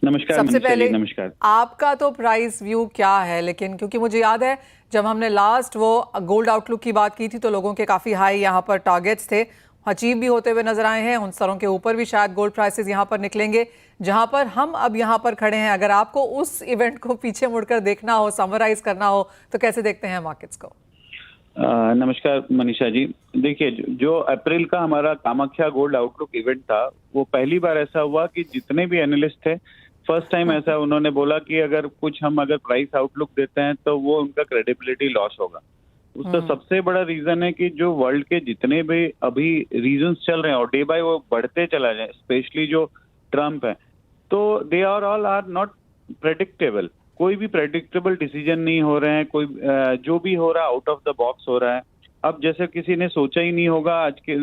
नमस्कार सबसे मनीषा जी, पहले नमस्कार। आपका तो प्राइस व्यू क्या है, लेकिन क्योंकि मुझे याद है जब हमने लास्ट वो गोल्ड आउटलुक की बात की थी तो लोगों के काफ़ी हाई यहाँ पर टारगेट्स थे, अचीव भी होते हुए नजर आए हैं। उन स्तरों के ऊपर भी शायद गोल्ड प्राइसेस यहाँ पर निकलेंगे जहाँ पर हम अब यहाँ पर खड़े हैं। अगर आपको उस इवेंट को पीछे मुड़कर देखना हो, समराइज करना हो, तो कैसे देखते हैं मार्केट्स को? नमस्कार मनीषा जी। देखिए, जो अप्रैल का हमारा कामाख्या गोल्ड आउटलुक इवेंट था, वो पहली बार ऐसा हुआ कि जितने भी एनालिस्ट थे, फर्स्ट टाइम ऐसा उन्होंने बोला कि अगर प्राइस आउटलुक देते हैं तो वो उनका क्रेडिबिलिटी लॉस होगा। उसका सबसे बड़ा रीजन है कि जो वर्ल्ड के जितने भी अभी रीजन्स चल रहे हैं और डे बाय वो बढ़ते चला जाए, स्पेशली जो ट्रम्प है, तो दे आर नॉट प्रेडिक्टेबल। कोई भी प्रेडिक्टेबल डिसीजन नहीं हो रहे हैं। जो भी हो रहा है आउट ऑफ द बॉक्स हो रहा है। अब जैसे किसी ने सोचा ही नहीं होगा आज के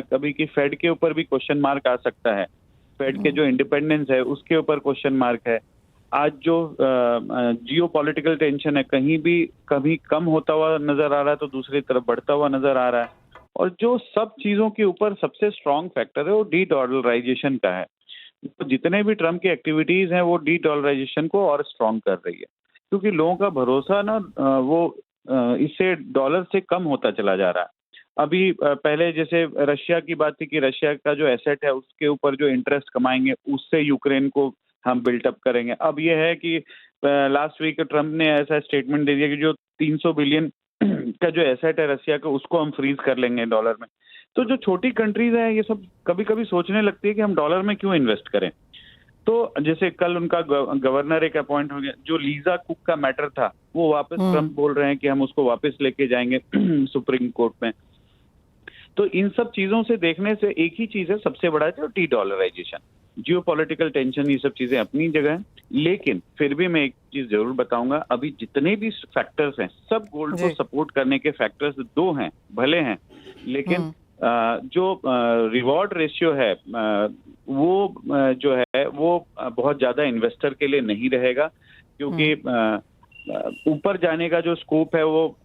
कभी कि फेड के ऊपर भी क्वेश्चन मार्क आ सकता है। फेड के जो इंडिपेंडेंस है उसके ऊपर क्वेश्चन मार्क है। आज जो जियो पॉलिटिकल टेंशन है, कभी कम होता हुआ नजर आ रहा है तो दूसरी तरफ बढ़ता हुआ नजर आ रहा है। और जो सब चीजों के ऊपर सबसे स्ट्रॉन्ग फैक्टर है वो डी डॉलराइजेशन का है। तो जितने भी ट्रम्प की एक्टिविटीज हैं वो डी डॉलराइजेशन को और स्ट्रॉन्ग कर रही है, क्योंकि लोगों का भरोसा ना इससे डॉलर से कम होता चला जा रहा है। अभी पहले जैसे रशिया की बात थी कि रशिया का जो एसेट है उसके ऊपर जो इंटरेस्ट कमाएंगे उससे यूक्रेन को हम बिल्टअप करेंगे। अब ये है कि लास्ट वीक ट्रम्प ने ऐसा स्टेटमेंट दे दिया कि जो 300 बिलियन का जो एसेट है रशिया का उसको हम फ्रीज कर लेंगे डॉलर में। तो जो छोटी कंट्रीज हैं ये सब कभी कभी सोचने लगती है कि हम डॉलर में क्यों इन्वेस्ट करें। तो जैसे कल उनका गवर्नर एक अपॉइंट हो गया। जो लीजा कुक का मैटर था वो वापस ट्रम्प बोल रहे हैं कि हम उसको वापस लेके जाएंगे सुप्रीम कोर्ट में। तो इन सब चीजों से देखने से एक ही चीज है सबसे बड़ा, जो dedollarisation. Geopolitical tension, ये सब चीजें अपनी जगह है, लेकिन फिर भी मैं एक चीज जरूर बताऊंगा, अभी जितने भी फैक्टर्स हैं सब गोल्ड को सपोर्ट करने के फैक्टर्स दो हैं, भले हैं, लेकिन जो रिवॉर्ड रेशियो है जो है वो बहुत ज्यादा इन्वेस्टर के लिए नहीं रहेगा, क्योंकि ऊपर जाने का जो स्कोप है वो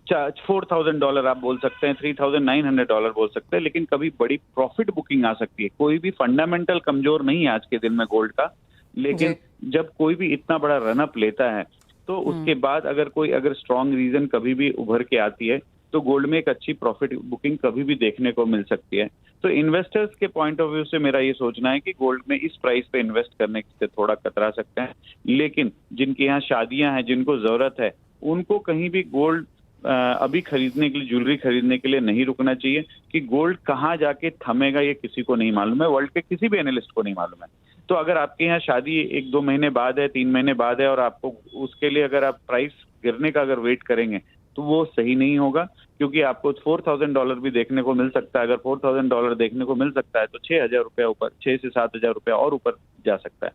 $4,000 आप बोल सकते हैं, $3,900 बोल सकते हैं, लेकिन कभी बड़ी प्रॉफिट बुकिंग आ सकती है। कोई भी फंडामेंटल कमजोर नहीं है आज के दिन में गोल्ड का, लेकिन जब कोई भी इतना बड़ा रन अप लेता है तो उसके बाद अगर स्ट्रॉन्ग रीजन कभी भी उभर के आती है तो गोल्ड में एक अच्छी प्रॉफिट बुकिंग कभी भी देखने को मिल सकती है। तो इन्वेस्टर्स के पॉइंट ऑफ व्यू से मेरा ये सोचना है कि गोल्ड में इस प्राइस पे इन्वेस्ट करने से थोड़ा कतरा सकते हैं, लेकिन जिनके यहाँ शादियां हैं, जिनको जरूरत है, उनको कहीं भी गोल्ड अभी खरीदने के लिए, ज्वेलरी खरीदने के लिए नहीं रुकना चाहिए। कि गोल्ड कहाँ जाके थमेगा ये किसी को नहीं मालूम है, वर्ल्ड के किसी भी एनालिस्ट को नहीं मालूम है। तो अगर आपके यहाँ शादी 1-2 महीने बाद है, 3 महीने बाद है, और आपको उसके लिए अगर आप प्राइस गिरने का अगर वेट करेंगे तो वो सही नहीं होगा, क्योंकि आपको $4,000 भी देखने को मिल सकता है। अगर $4,000 देखने को मिल सकता है तो ₹6,000 ऊपर, 6 से ₹7,000 और ऊपर जा सकता है।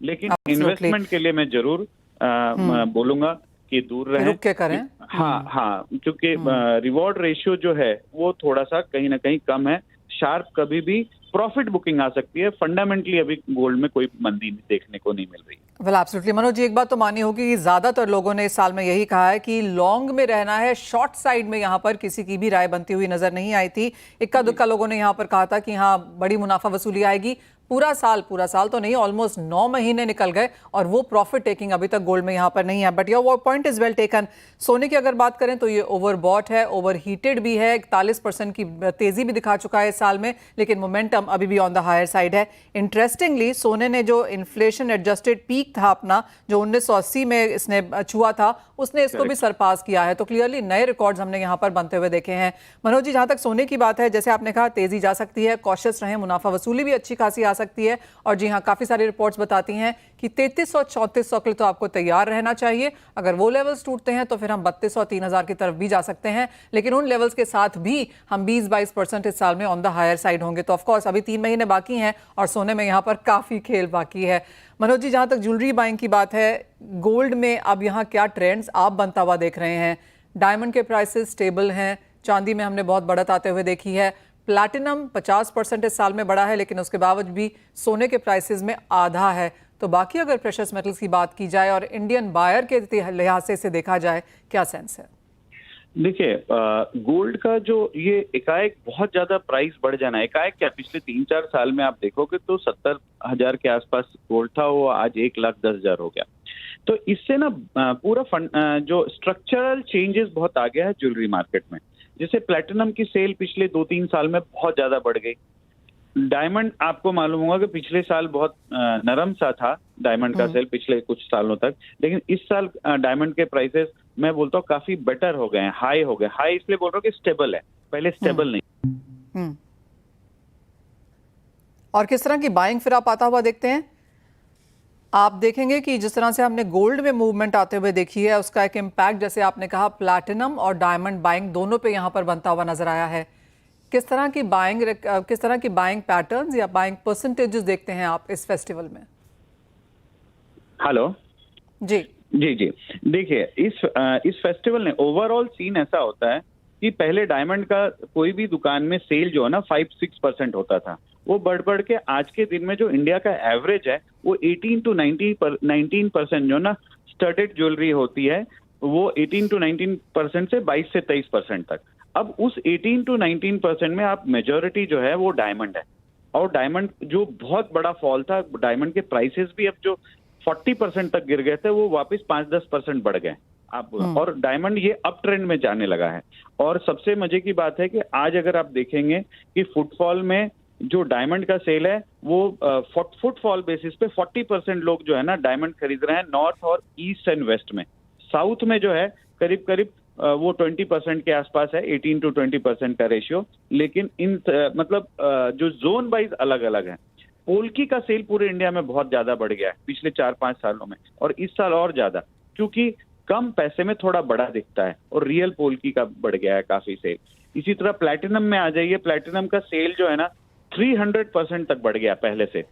लेकिन इन्वेस्टमेंट के लिए मैं जरूर बोलूंगा कि दूर रहें। रुक के करें। हाँ, क्योंकि रिवॉर्ड रेशियो जो है वो थोड़ा सा कहीं ना कहीं कम है। शार्प कभी भी प्रॉफिट बुकिंग आ सकती है। फंडामेंटली अभी गोल्ड में कोई मंदी देखने को नहीं मिल रही। वेल एब्सोल्युटली मनोज जी, एक बात तो मानी होगी कि ज्यादातर लोगों ने इस साल में यही कहा है कि लॉन्ग में रहना है, शॉर्ट साइड में यहाँ पर किसी की भी राय बनती हुई नजर नहीं आई थी। इक्का दुक्का लोगों ने यहाँ पर कहा था कि हाँ बड़ी मुनाफा वसूली आएगी। पूरा साल तो नहीं, ऑलमोस्ट 9 महीने निकल गए और वो प्रॉफिट टेकिंग अभी तक गोल्ड में यहाँ पर नहीं है। But your point is well taken. सोने की अगर बात करें तो ये ओवरबॉट है, ओवर हीटेड भी है, 41% की तेजी भी दिखा चुका है इस साल में, लेकिन मोमेंटम अभी भी ऑन द हायर साइड है। इंटरेस्टिंगली सोने ने जो इन्फ्लेशन एडजस्टेड पीक था अपना, जो 1980 में इसने छुआ था, उसने इसको भी सरपास किया है। तो क्लियरली नए रिकॉर्ड्स हमने यहाँ पर बनते हुए देखे हैं। मनोज जी, जहाँ तक सोने की बात है, जैसे आपने कहा तेजी जा सकती है, कॉशियस रहें, मुनाफा वसूली भी अच्छी खासी आ सकती है। और जी हाँ, काफी सारी रिपोर्ट्स बताती हैं कि 3300-3400 के लिए तो आपको तैयार रहना चाहिए। अगर वो लेवल्स टूटते हैं तो फिर हम 3200-3000 की तरफ भी जा सकते हैं, लेकिन उन लेवल्स के साथ भी हम 20-22% इस साल में ऑन द हायर साइड होंगे। तो ऑफकोर्स अभी 3 महीने बाकी हैं और सोने में यहाँ पर काफी खेल बाकी है। मनोज जी, जहाँ तक ज्वेलरी बाइंग की बात है, गोल्ड में अब यहाँ क्या ट्रेंड्स आप बनता हुआ देख रहे हैं? डायमंड के प्राइसेस स्टेबल हैं, चांदी में हमने बहुत बढ़त आते हुए देखी है, प्लैटिनम 50% इस साल में बढ़ा है, लेकिन उसके बावजूद भी सोने के प्राइसेस में आधा है। तो बाकी अगर प्रेशियस मेटल्स की बात की जाए और इंडियन बायर के लिहाज से इसे देखा जाए, क्या सेंस है? देखिए, गोल्ड का जो ये एकाएक बहुत ज्यादा प्राइस बढ़ जाना, एकाएक क्या, पिछले 3-4 साल में आप देखोगे तो 70,000 के आसपास गोल्ड था, वो आज 1,10,000 हो गया। तो इससे ना पूरा जो स्ट्रक्चरल चेंजेस बहुत आ गया है ज्वेलरी मार्केट में। जैसे प्लेटिनम की सेल पिछले 2-3 साल में बहुत ज्यादा बढ़ गई। डायमंड, आपको मालूम होगा कि पिछले साल बहुत नरम सा था डायमंड का सेल पिछले कुछ सालों तक, लेकिन इस साल डायमंड के प्राइसेस मैं बोलता हूँ काफी बेटर हो गए हैं, हाई हो गए। हाई इसलिए बोल रहा हूँ कि स्टेबल है, पहले स्टेबल नहीं। हम्म। और किस तरह की बाइंग फिर आप आता हुआ देखते हैं? आप देखेंगे कि जिस तरह से हमने गोल्ड में मूवमेंट आते हुए देखी है, उसका एक इम्पैक्ट, जैसे आपने कहा, प्लैटिनम और डायमंड बाइंग दोनों पे यहाँ पर बनता हुआ नजर आया है। किस तरह की बाइंग पैटर्न्स या बाइंग परसेंटेजेस देखते हैं आप इस फेस्टिवल में? हेलो जी जी जी, देखिए इस फेस्टिवल ने ओवरऑल सीन ऐसा होता है कि पहले डायमंड का कोई भी दुकान में सेल जो है ना 5-6% होता था, वो बढ़ के आज के दिन में जो इंडिया का एवरेज है वो 18 to 19% जो ना स्टडेड ज्वेलरी होती है, वो 18 to 19% से 22 से 23% तक। अब उस 18 to 19% में आप मेजोरिटी जो है वो डायमंड है, और डायमंड जो बहुत बड़ा फॉल था, डायमंड के प्राइसेस भी अब जो 40% तक गिर गए थे वो वापस 5-10% बढ़ गए आप। और डायमंड ये अप ट्रेंड में जाने लगा है। और सबसे मजे की बात है कि आज अगर आप देखेंगे कि फुटफॉल में जो डायमंड का सेल है वो फुटफॉल बेसिस पे 40% लोग जो है ना डायमंड खरीद रहे हैं, नॉर्थ और ईस्ट एंड वेस्ट में। साउथ में जो है करीब करीब वो 20% के आसपास है, 18 to 20% का रेशियो। लेकिन इन मतलब जो जोन वाइज अलग अलग है। पोल्की का सेल पूरे इंडिया में बहुत ज्यादा बढ़ गया है पिछले 4-5 सालों में, और इस साल और ज्यादा, क्योंकि कम पैसे में थोड़ा बड़ा दिखता है, और रियल पोल्की का बढ़ गया है काफी सेल। इसी तरह प्लैटिनम में आ जाइए, प्लैटिनम का सेल जो है ना 300% तक बढ़ गया पहले से।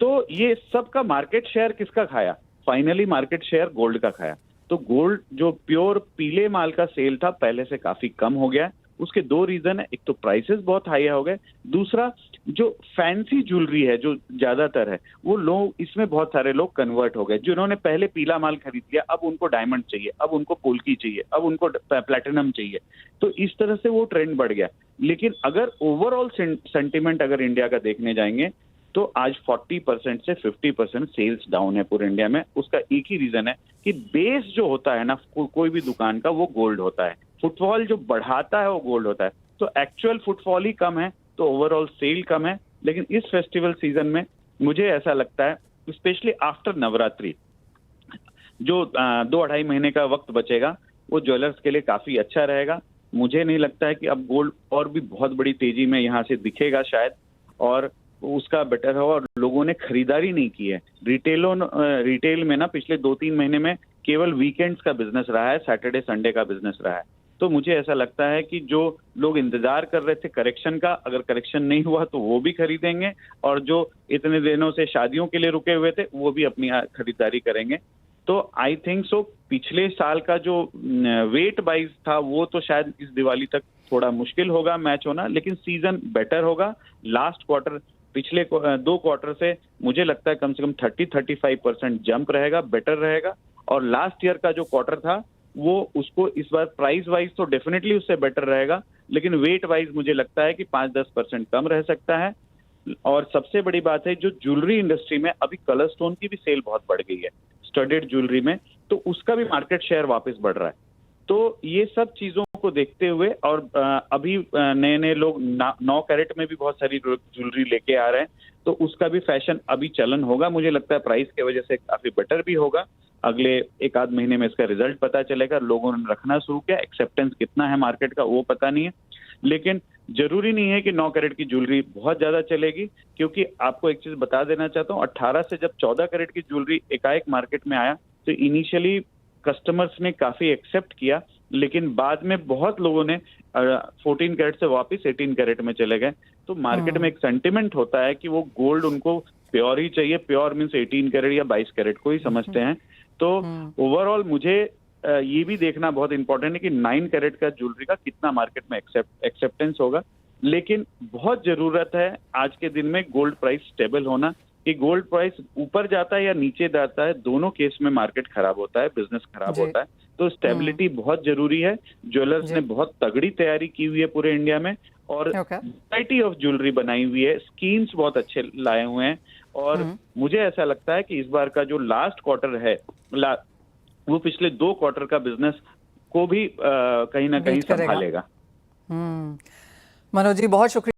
तो ये सबका मार्केट शेयर किसका खाया? फाइनली मार्केट शेयर गोल्ड का खाया। तो गोल्ड जो प्योर पीले माल का सेल था पहले से काफी कम हो गया। उसके दो रीजन है, एक तो प्राइसेस बहुत हाई हो गए, दूसरा जो फैंसी ज्वेलरी है जो ज्यादातर है वो लोग, इसमें बहुत सारे लोग कन्वर्ट हो गए। जिन्होंने पहले पीला माल खरीद लिया, अब उनको डायमंड चाहिए, अब उनको पोल्की चाहिए, अब उनको प्लैटिनम चाहिए। तो इस तरह से वो ट्रेंड बढ़ गया। लेकिन अगर ओवरऑल सेंटिमेंट अगर इंडिया का देखने जाएंगे तो आज 40% से 50% सेल्स डाउन है पूरे इंडिया में। उसका एक ही रीजन है कि बेस जो होता है ना कोई भी दुकान का, वो गोल्ड होता है। फुटफॉल जो बढ़ाता है वो गोल्ड होता है। तो एक्चुअल फुटफॉल ही कम है तो ओवरऑल सेल कम है। लेकिन इस फेस्टिवल सीजन में मुझे ऐसा लगता है, स्पेशली आफ्टर नवरात्रि, जो 2-2.5 महीने का वक्त बचेगा वो ज्वेलर्स के लिए काफी अच्छा रहेगा। मुझे नहीं लगता है कि अब गोल्ड और भी बहुत बड़ी तेजी में यहाँ से दिखेगा शायद, और उसका बेटर हो। और लोगों ने खरीदारी नहीं की है। रिटेल में ना पिछले 2-3 महीने में केवल वीकेंड्स का बिजनेस रहा है, सैटरडे संडे का बिजनेस रहा है। तो मुझे ऐसा लगता है कि जो लोग इंतजार कर रहे थे करेक्शन का, अगर करेक्शन नहीं हुआ तो वो भी खरीदेंगे, और जो इतने दिनों से शादियों के लिए रुके हुए थे वो भी अपनी खरीदारी करेंगे। तो आई थिंक सो पिछले साल का जो वेट वाइज था वो तो शायद इस दिवाली तक थोड़ा मुश्किल होगा मैच होना, लेकिन सीजन बेटर होगा। लास्ट क्वार्टर पिछले 2 क्वार्टर से मुझे लगता है कम से कम 30-35% जंप रहेगा, बेटर रहेगा। और लास्ट ईयर का जो क्वार्टर था वो उसको इस बार प्राइस वाइज तो डेफिनेटली उससे बेटर रहेगा, लेकिन वेट वाइज मुझे लगता है कि 5-10% कम रह सकता है। और सबसे बड़ी बात है, जो ज्वेलरी इंडस्ट्री में अभी कलर स्टोन की भी सेल बहुत बढ़ गई है, स्टडेड ज्वेलरी में, तो उसका भी मार्केट शेयर वापस बढ़ रहा है। तो ये सब चीजों को देखते हुए, और अभी नए नए लोग 9 कैरेट में भी बहुत सारी ज्वेलरी लेके आ रहे हैं, तो उसका भी फैशन अभी चलन होगा। मुझे लगता है प्राइस की वजह से काफी बेटर भी होगा। अगले 1-आध महीने में इसका रिजल्ट पता चलेगा। लोगों ने रखना शुरू किया, एक्सेप्टेंस कितना है मार्केट का वो पता नहीं है। लेकिन जरूरी नहीं है कि 9 कैरेट की ज्वेलरी बहुत ज्यादा चलेगी, क्योंकि आपको एक चीज बता देना चाहता हूँ, 18 से जब 14 कैरेट की ज्वेलरी एकाएक मार्केट में आया तो इनिशियली कस्टमर्स ने काफी एक्सेप्ट किया, लेकिन बाद में बहुत लोगों ने 14 कैरेट से वापस 18 कैरेट में चले गए। तो मार्केट में एक सेंटिमेंट होता है कि वो गोल्ड उनको प्योर ही चाहिए। प्योर मीन्स 18 कैरेट या 22 कैरेट को ही समझते हैं। तो ओवरऑल मुझे ये भी देखना बहुत इंपॉर्टेंट है कि 9 कैरेट का ज्वेलरी का कितना मार्केट में एक्सेप्टेंस होगा। लेकिन बहुत जरूरत है आज के दिन में गोल्ड प्राइस स्टेबल होना, कि गोल्ड प्राइस ऊपर जाता है या नीचे जाता है, दोनों केस में मार्केट खराब होता है, बिजनेस खराब जी। होता है। तो स्टेबिलिटी बहुत जरूरी है। ज्वेलर्स जी। ने बहुत तगड़ी तैयारी की हुई है पूरे इंडिया में, और ओके। वैरायटी ऑफ ज्वेलरी बनाई हुई है, स्कीम्स बहुत अच्छे लाए हुए हैं। और मुझे ऐसा लगता है कि इस बार का जो लास्ट क्वार्टर है, वो पिछले 2 क्वार्टर का बिजनेस को भी कहीं ना कहीं बीट करेगा। संभालेगा। मनोज जी, बहुत शुक्रिया।